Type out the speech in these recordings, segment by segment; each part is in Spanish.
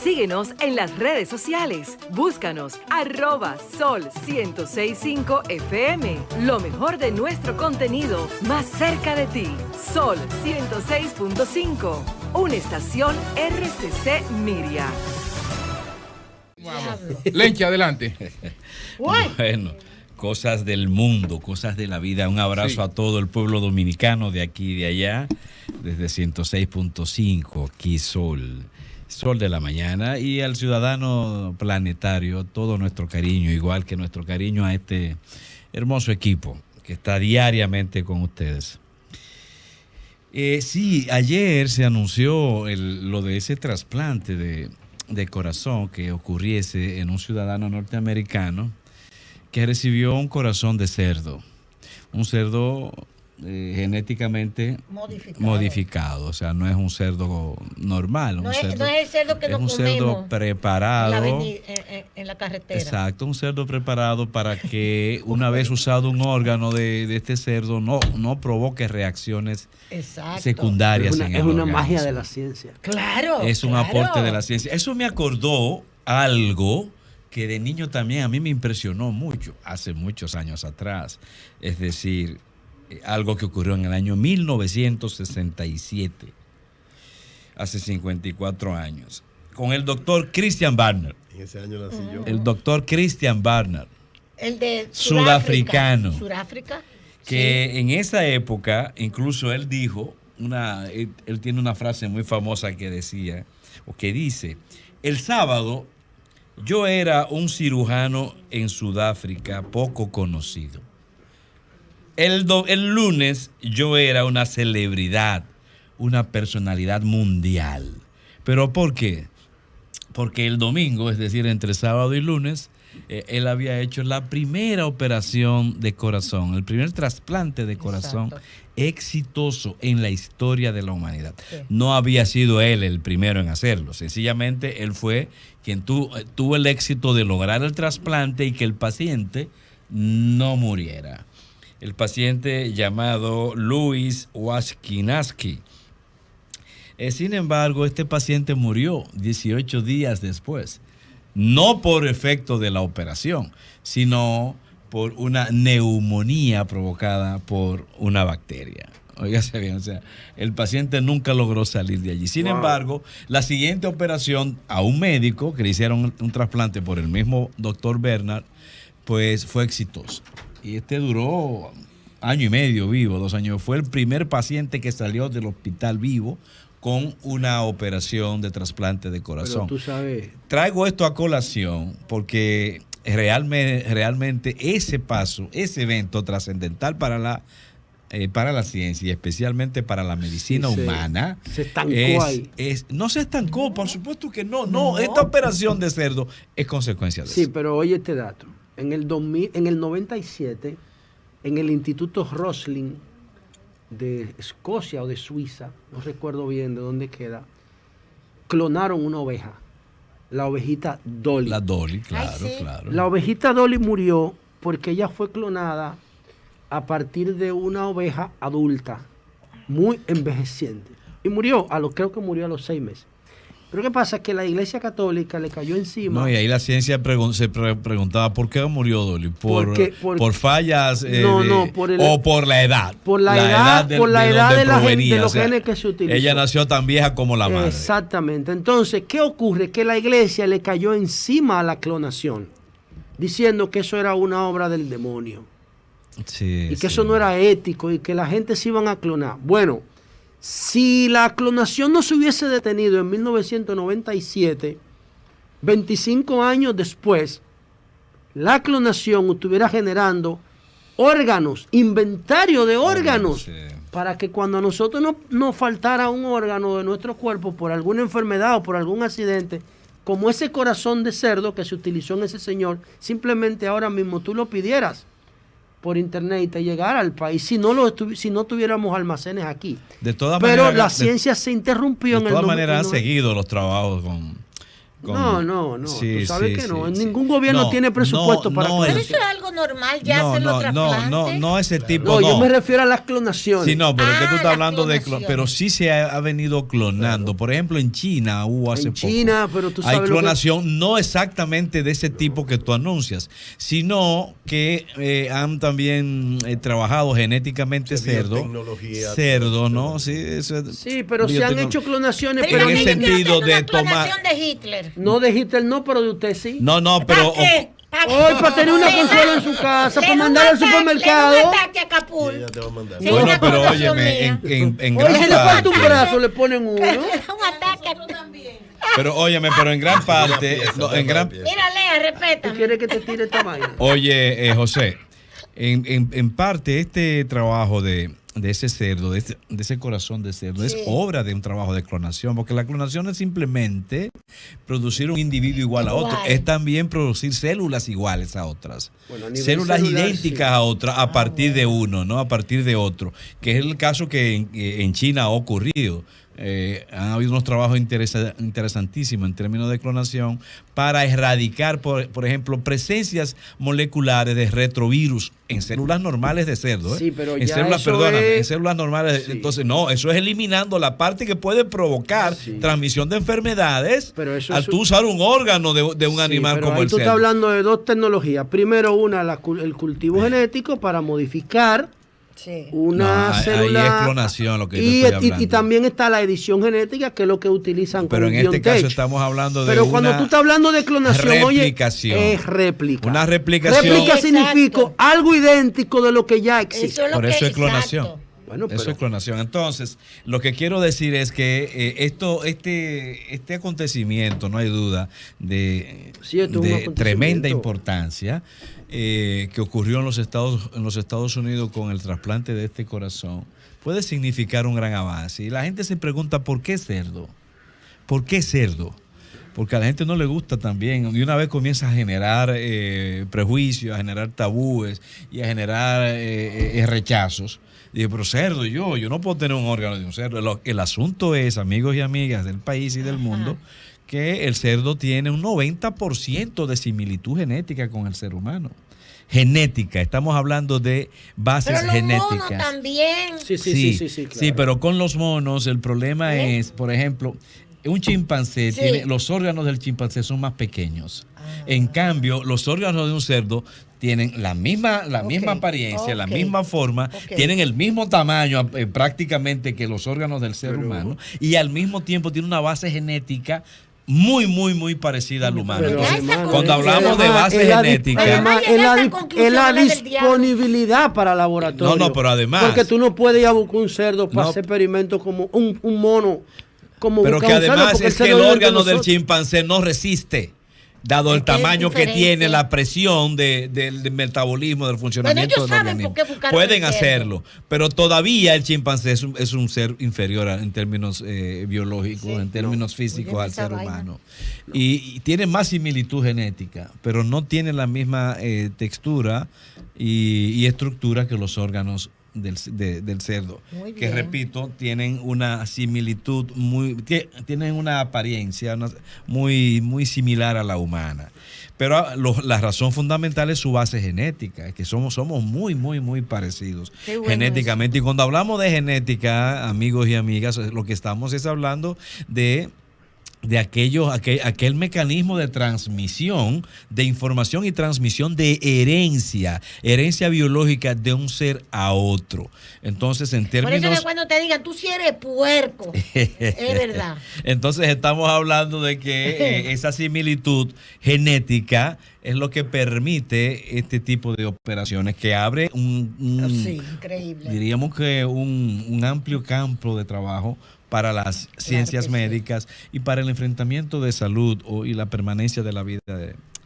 Síguenos en las redes sociales. Búscanos @Sol1065 FM. Lo mejor de nuestro contenido más cerca de ti. Sol 106.5. Una estación RCC Miria. Vamos. Lenche, adelante. Bueno, cosas del mundo, cosas de la vida. Un abrazo a todo el pueblo dominicano de aquí y de allá, desde 106.5, aquí Sol de la mañana, y al ciudadano planetario, todo nuestro cariño, igual que nuestro cariño a este hermoso equipo que está diariamente con ustedes. Sí, ayer se anunció lo de ese trasplante de corazón que ocurriese en un ciudadano norteamericano que recibió un corazón de cerdo, un cerdo genéticamente modificado, o sea, no es un cerdo normal, no es el cerdo que es nos un cerdo preparado en la carretera. Exacto, un cerdo preparado para que una vez usado un órgano de este cerdo no provoque reacciones secundarias en el organismo. Es una magia de la ciencia. Claro. Es un aporte de la ciencia. Eso me acordó algo que de niño también a mí me impresionó mucho, hace muchos años atrás. Es decir, algo que ocurrió en el año 1967, hace 54 años, con el doctor Christian Barnard. En ese año nací yo. El doctor Christian Barnard. El de sudafricano. Sudáfrica. Que en esa época, incluso él dijo, él tiene una frase muy famosa que decía, o que dice, el sábado yo era un cirujano en Sudáfrica poco conocido. El lunes yo era una celebridad, una personalidad mundial. ¿Pero por qué? Porque el domingo, es decir, entre sábado y lunes, él había hecho la primera operación de corazón, el primer trasplante de corazón exitoso en la historia de la humanidad. Sí. No había sido él el primero en hacerlo, sencillamente él fue quien tuvo el éxito de lograr el trasplante y que el paciente no muriera. El paciente llamado Louis Washkinaski. Sin embargo, este paciente murió 18 días después. No por efecto de la operación, sino por una neumonía provocada por una bacteria. Óigase bien, o sea, el paciente nunca logró salir de allí. Sin embargo, la siguiente operación a un médico que le hicieron un trasplante por el mismo doctor Bernard, pues fue exitoso. Y duró 1 año y medio vivo, 2 años. Fue el primer paciente que salió del hospital vivo con una operación de trasplante de corazón. Pero tú sabes. Traigo esto a colación porque realmente ese paso, ese evento trascendental para la ciencia y especialmente para la medicina humana. Se estancó ahí. No se estancó, por supuesto que no. Esta operación de cerdo es consecuencia de eso. Sí, pero oye este dato. En el 97, en el Instituto Roslin de Escocia o de Suiza, no recuerdo bien de dónde queda, clonaron una oveja, la ovejita Dolly. La Dolly, claro. La ovejita Dolly murió porque ella fue clonada a partir de una oveja adulta, muy envejeciente. Y murió, creo que murió a los 6 meses. Pero ¿qué pasa? Que la Iglesia Católica le cayó encima. No, y ahí la ciencia se preguntaba ¿por qué murió Dolly? ¿Por fallas o por la edad? Por la edad de los genes que se utilizan. Ella nació tan vieja como la madre. Exactamente. Entonces, ¿qué ocurre? Que la Iglesia le cayó encima a la clonación, diciendo que eso era una obra del demonio. Sí, y que eso no era ético y que la gente se iban a clonar. Bueno, si la clonación no se hubiese detenido en 1997, 25 años después, la clonación estuviera generando órganos, inventario de órganos, para que cuando a nosotros nos faltara un órgano de nuestro cuerpo por alguna enfermedad o por algún accidente, como ese corazón de cerdo que se utilizó en ese señor, simplemente ahora mismo tú lo pidieras por internet y te llegara al país si no tuviéramos almacenes aquí. De todas Pero maneras, la ciencia se interrumpió de todas maneras han seguido los trabajos No. Sí, Tú sabes sí, que no. sí, sí. Ningún gobierno No, tiene presupuesto no, para no, Pero clonación. eso es algo normal, ya No, hacer los no, trasplantes. no ese tipo, No, no. yo me refiero a las clonaciones. Sí, no, pero es que tú Ah, estás las hablando de clonaciones. pero sí se ha venido clonando. Por ejemplo, en China hubo hace En poco. China, pero tú sabes hay lo que- clonación, no exactamente de ese tipo que tú anuncias, sino que han también trabajado genéticamente cerdo, ¿no? Sí, eso es Sí, pero se han hecho clonaciones, Pero en el imagínate que sentido hacen de una tomar- clonación de Hitler. No de Hitler, no, pero de usted sí. No, pero ¿Para qué? Hoy para tener una consola en su casa, para mandar al supermercado. Le da un ataque a Capul. Ella te va a mandar. Sí, bueno, una pero clonación óyeme, mía. en Oye, gran si le falta un parte, brazo, le ponen uno. Le da un ataque a pero óyeme, pero en gran parte, no, en gran Mira, Lea, ¿Tú respétame. quieres que te tire esta vaina? Oye, José, en parte este trabajo de ese cerdo, de ese corazón de cerdo, es obra de un trabajo de clonación, porque la clonación no es simplemente producir un individuo igual a otro, Igual. es también producir células iguales a otras. Bueno, a nivel Células celular, idénticas sí. a otras a partir de uno, ¿no? A partir de otro, que es el caso que en China ha ocurrido. Han habido unos trabajos interesantísimos en términos de clonación para erradicar, por ejemplo, presencias moleculares de retrovirus en células normales de cerdo. Sí, pero en ya células, eso perdóname, es- en células normales. Sí. Entonces, no, eso es eliminando la parte que puede provocar Sí. transmisión de enfermedades Pero eso al es tú usar un órgano de un Sí, animal pero como ahí el tú estás cerdo. hablando de dos tecnologías. Primero, el cultivo genético para modificar Sí. una No, ahí célula. es clonación lo que yo y, estoy hablando. y también está la edición genética, que es lo que utilizan Pero con en este BioNTech. caso estamos hablando de Pero cuando una tú estás hablando de clonación, oye, replicación. es réplica. Una replicación. Réplica Sí, significa exacto. algo idéntico de lo que ya existe. Eso es lo Por que eso es clonación. exacto. Bueno, Eso pero- es clonación. Entonces, lo que quiero decir es que este acontecimiento, no hay duda, de, Sí, esto es un de acontecimiento. tremenda importancia que ocurrió en los Estados Unidos con el trasplante de este corazón, puede significar un gran avance. Y la gente se pregunta, ¿por qué cerdo? ¿Por qué cerdo? Porque a la gente no le gusta también. Y una vez comienza a generar prejuicios, a generar tabúes y a generar rechazos. Dije, pero cerdo, yo no puedo tener un órgano de un cerdo. El asunto es, amigos y amigas del país y del mundo, que el cerdo tiene un 90% de similitud genética con el ser humano. Genética, estamos hablando de bases Pero los genéticas. monos también. Sí, claro. Sí, pero con los monos el problema ¿Eh? es, por ejemplo, un chimpancé Sí. tiene, los órganos del chimpancé son más pequeños. En cambio, los órganos de un cerdo tienen la misma apariencia, la ok, misma forma, ok. tienen el mismo tamaño prácticamente que los órganos del ser humano y al mismo tiempo tiene una base genética muy parecida al humano. Pero, Entonces, hermano, cuando hablamos de además, base es la di- genética, además, Además, es la esa di- conclusión es la es del diablo. disponibilidad para laboratorio. No, pero además- Porque tú no puedes ir a buscar un cerdo para No. hacer experimentos como un mono. Como pero buscar que un cerdo, además porque es que el cerdo vive entre órgano del nosotros. chimpancé no resiste, dado el Es que es tamaño que diferente. tiene, la presión del metabolismo, del funcionamiento ellos del saben organismo. por qué buscaron Pueden el cerdo. hacerlo, pero todavía el chimpancé es un ser inferior en términos biológicos, Sí, en términos físicos Oye, al esa ser vaina. humano. Y tiene más similitud genética, pero no tiene la misma textura y estructura que los órganos del cerdo, Muy que bien. repito, tienen una similitud tienen una apariencia muy similar a la humana. Pero la razón fundamental es su base genética, que somos muy parecidos Qué bueno genéticamente. Y cuando hablamos de genética, amigos y amigas, lo que estamos es hablando de aquel mecanismo de transmisión de información y transmisión de herencia biológica de un ser a otro. Entonces, en Por eso términos... que cuando te digan, tú sí eres puerco, es verdad. Entonces estamos hablando de que esa similitud genética es lo que permite este tipo de operaciones, que abre Sí, increíble. diríamos que un amplio campo de trabajo para las ciencias que sí. médicas y para el enfrentamiento de salud y la permanencia de la vida,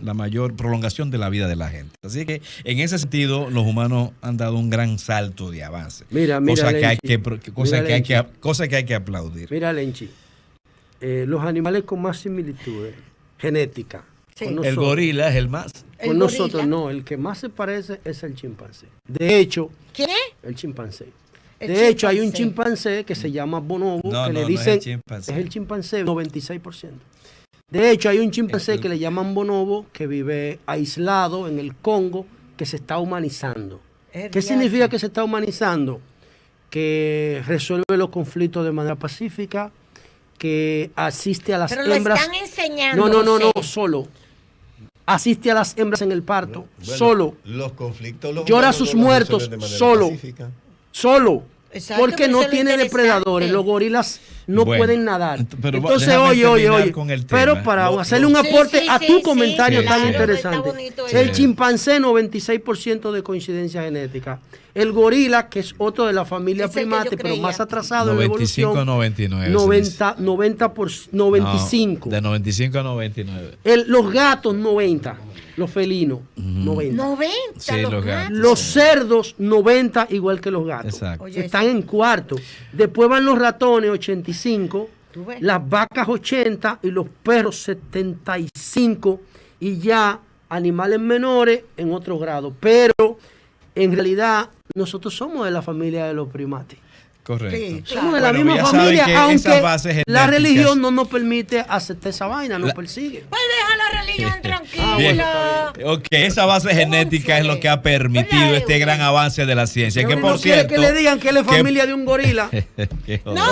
la mayor prolongación de la vida de la gente. Así que en ese sentido los humanos han dado un gran salto de avance. Mira, cosa que hay Lenchi. cosa que hay que aplaudir. Mira, Lenchi, los animales con más similitudes genéticas Sí. con El nosotros, gorila es el más. El con nosotros gorila. no, el que más se parece es el chimpancé. De hecho, ¿Qué? el chimpancé. El De hecho, hay un chimpancé. chimpancé que se llama bonobo, No, que no, le no es dicen, el chimpancé. es el chimpancé, 96%. De hecho, hay un chimpancé que le llaman bonobo, que vive aislado en el Congo, que se está humanizando. ¿Qué significa que se está humanizando? Que resuelve los conflictos de manera pacífica, que asiste a las hembras. Pero lo están enseñando. No, solo. Asiste a las hembras en el parto, solo. Los conflictos llora sus muertos, solo. Pacífica. Solo. Exacto, porque no tiene depredadores. Los gorilas no pueden nadar. Pero entonces, oye. Pero para hacerle un aporte a tu comentario tan interesante. El chimpancé, 96% de coincidencia genética. El gorila, que es otro de la familia primate, pero más atrasado en la evolución. 95. De 95 a 99. Los gatos, 90. Los felinos, 90. 90. Sí, los gatos. Los cerdos, 90, igual que los gatos. Exacto. Están en cuarto. Después van los ratones, 85. Las vacas, 80. Y los perros, 75. Y ya animales menores en otro grado. Pero en realidad nosotros somos de la familia de los primates. Correcto. Sí, somos de la misma familia, aunque la religión no nos permite aceptar esa vaina, nos persigue. Pues deja la religión tranquila. Ok, esa base genética es lo que ha permitido este gran avance de la ciencia. Que por cierto, que le digan que él es familia de un gorila. No,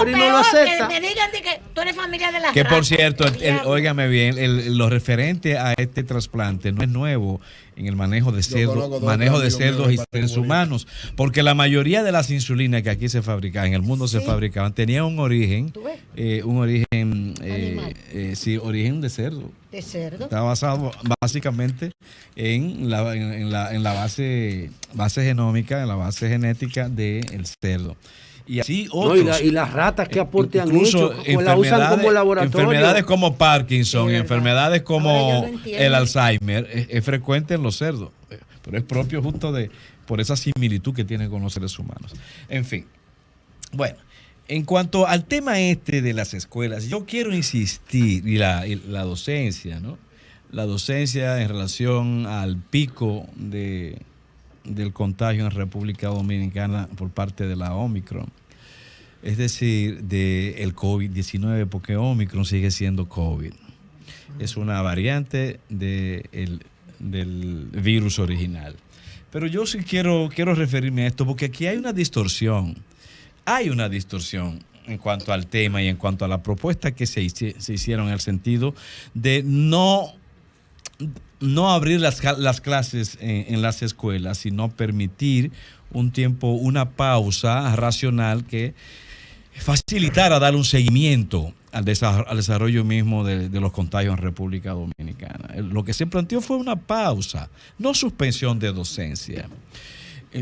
peor, no lo acepta. Que me digan que tú eres familia de la que por cierto, óigame bien, lo referente a este trasplante no es nuevo en el manejo de cerdos y seres humanos, porque la mayoría de las insulinas que aquí se fabricaban, en el mundo se fabricaban, tenían un origen origen de cerdo. ¿De cerdo? Está basado básicamente en la base genómica, en la base genética del cerdo. Y así otros. Y las ratas que aporte han hecho, pues la usan como laboratorio. Enfermedades como Parkinson, enfermedades como el Alzheimer, es frecuente en los cerdos, pero es propio justo por esa similitud que tiene con los seres humanos. En fin, bueno, en cuanto al tema de las escuelas, yo quiero insistir, y la docencia, ¿no? La docencia en relación al pico del contagio en República Dominicana por parte de la Omicron. Es decir, del COVID-19, porque Omicron sigue siendo COVID. Es una variante del virus original. Pero yo sí quiero referirme a esto, porque aquí hay una distorsión. Hay una distorsión en cuanto al tema y en cuanto a la propuesta que se hicieron en el sentido de no abrir las clases en las escuelas, sino permitir un tiempo, una pausa racional que facilitara dar un seguimiento al desarrollo mismo de los contagios en República Dominicana. Lo que se planteó fue una pausa, no suspensión de docencia.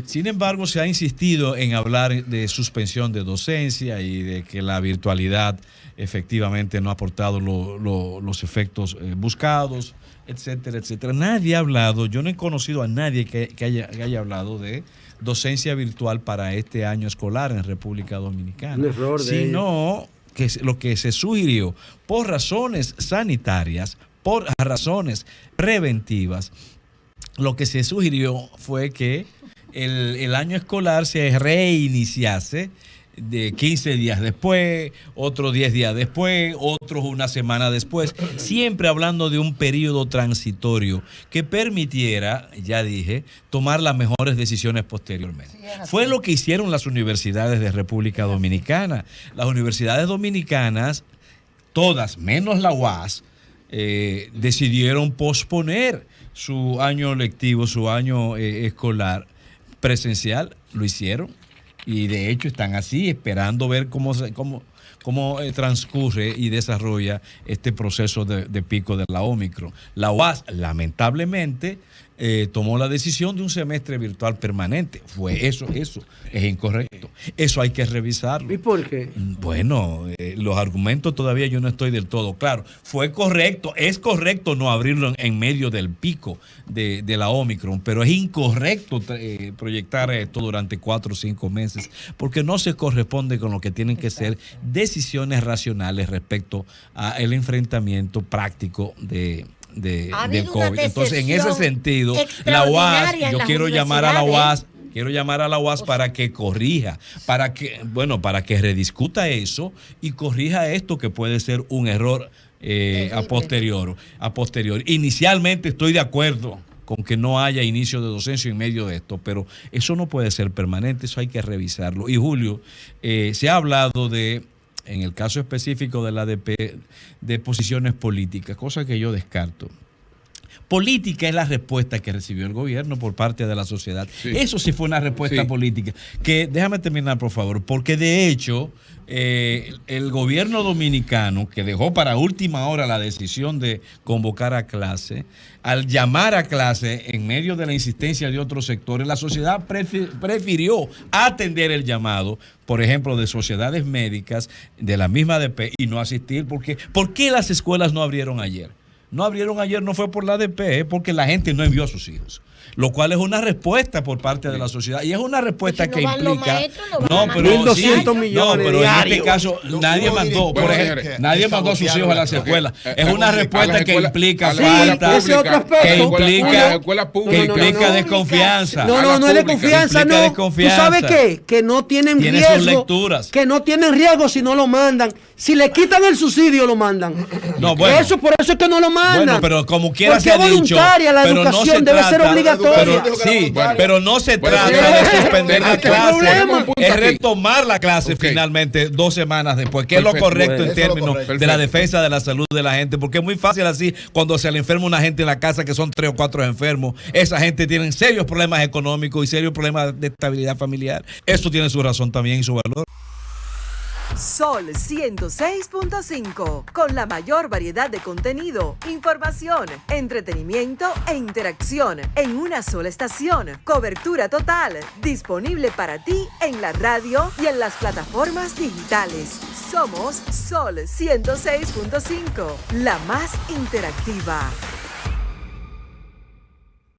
Sin embargo, se ha insistido en hablar de suspensión de docencia y de que la virtualidad efectivamente no ha aportado los efectos buscados, etcétera, etcétera. Nadie ha hablado, yo no he conocido a nadie que haya hablado de docencia virtual para este año escolar en República Dominicana. Un error sino que lo que se sugirió por razones sanitarias, por razones preventivas, lo que se sugirió fue que el año escolar se reiniciase de 15 días después, otros 10 días después, otros una semana después, siempre hablando de un periodo transitorio que permitiera, ya dije, tomar las mejores decisiones posteriormente. Fue lo que hicieron las universidades de República Dominicana. Las universidades dominicanas, todas, menos la UAS, decidieron posponer su año lectivo, su año escolar presencial. Lo hicieron. Y de hecho están así, esperando ver cómo transcurre y desarrolla este proceso de pico de la Omicron. La UAS, lamentablemente, tomó la decisión de un semestre virtual permanente. Eso es incorrecto. Eso hay que revisarlo. ¿Y por qué? Bueno, los argumentos todavía yo no estoy del todo claro. Es correcto no abrirlo en medio del pico de la Omicron, pero es incorrecto proyectar esto durante 4 o 5 meses, porque no se corresponde con lo que tienen que ser decisiones racionales respecto al enfrentamiento práctico del COVID. Entonces, en ese sentido, la UAS, yo quiero llamar a la UAS para que corrija, para que rediscuta eso y corrija esto que puede ser un error a posteriori. Inicialmente estoy de acuerdo con que no haya inicio de docencia en medio de esto, pero eso no puede ser permanente, eso hay que revisarlo. Y Julio, se ha hablado de, en el caso específico de la ADP, de posiciones políticas, cosa que yo descarto. Política es la respuesta que recibió el gobierno por parte de la sociedad. Sí. Eso sí fue una respuesta política. Que déjame terminar, por favor, porque de hecho el gobierno dominicano, que dejó para última hora la decisión de convocar a clase, al llamar a clase en medio de la insistencia de otros sectores, la sociedad prefirió atender el llamado, por ejemplo, de sociedades médicas, de la misma ADP, y no asistir. ¿Por qué las escuelas no abrieron ayer? No abrieron ayer, no fue por la ADP, porque la gente no envió a sus hijos. Lo cual es una respuesta por parte de la sociedad. Y es una respuesta si que no implica. No, pero 1.200 millones. No, pero en este caso nadie mandó, por ejemplo, nadie mandó a sus hijos a las escuelas. Es una respuesta que implica falta, que implica desconfianza. No es desconfianza, no. ¿Tú sabes qué? Que no tienen riesgo. Que no tienen riesgo si no lo mandan. Si le quitan el subsidio, lo mandan. No, bueno. Por eso es que no lo mandan. Bueno, pero como quiera se ha dicho. Voluntaria, la educación debe ser obligatoria. Pero no se trata de suspender la clase. Es retomar la clase finalmente 2 semanas después, que es lo correcto en términos de la defensa de la salud de la gente. Porque es muy fácil así, cuando se le enferma una gente en la casa, que son 3 o 4 enfermos, esa gente tiene serios problemas económicos y serios problemas de estabilidad familiar. Eso tiene su razón también y su valor. Sol 106.5, con la mayor variedad de contenido, información, entretenimiento e interacción en una sola estación. Cobertura total, disponible para ti en la radio y en las plataformas digitales. Somos Sol 106.5, la más interactiva.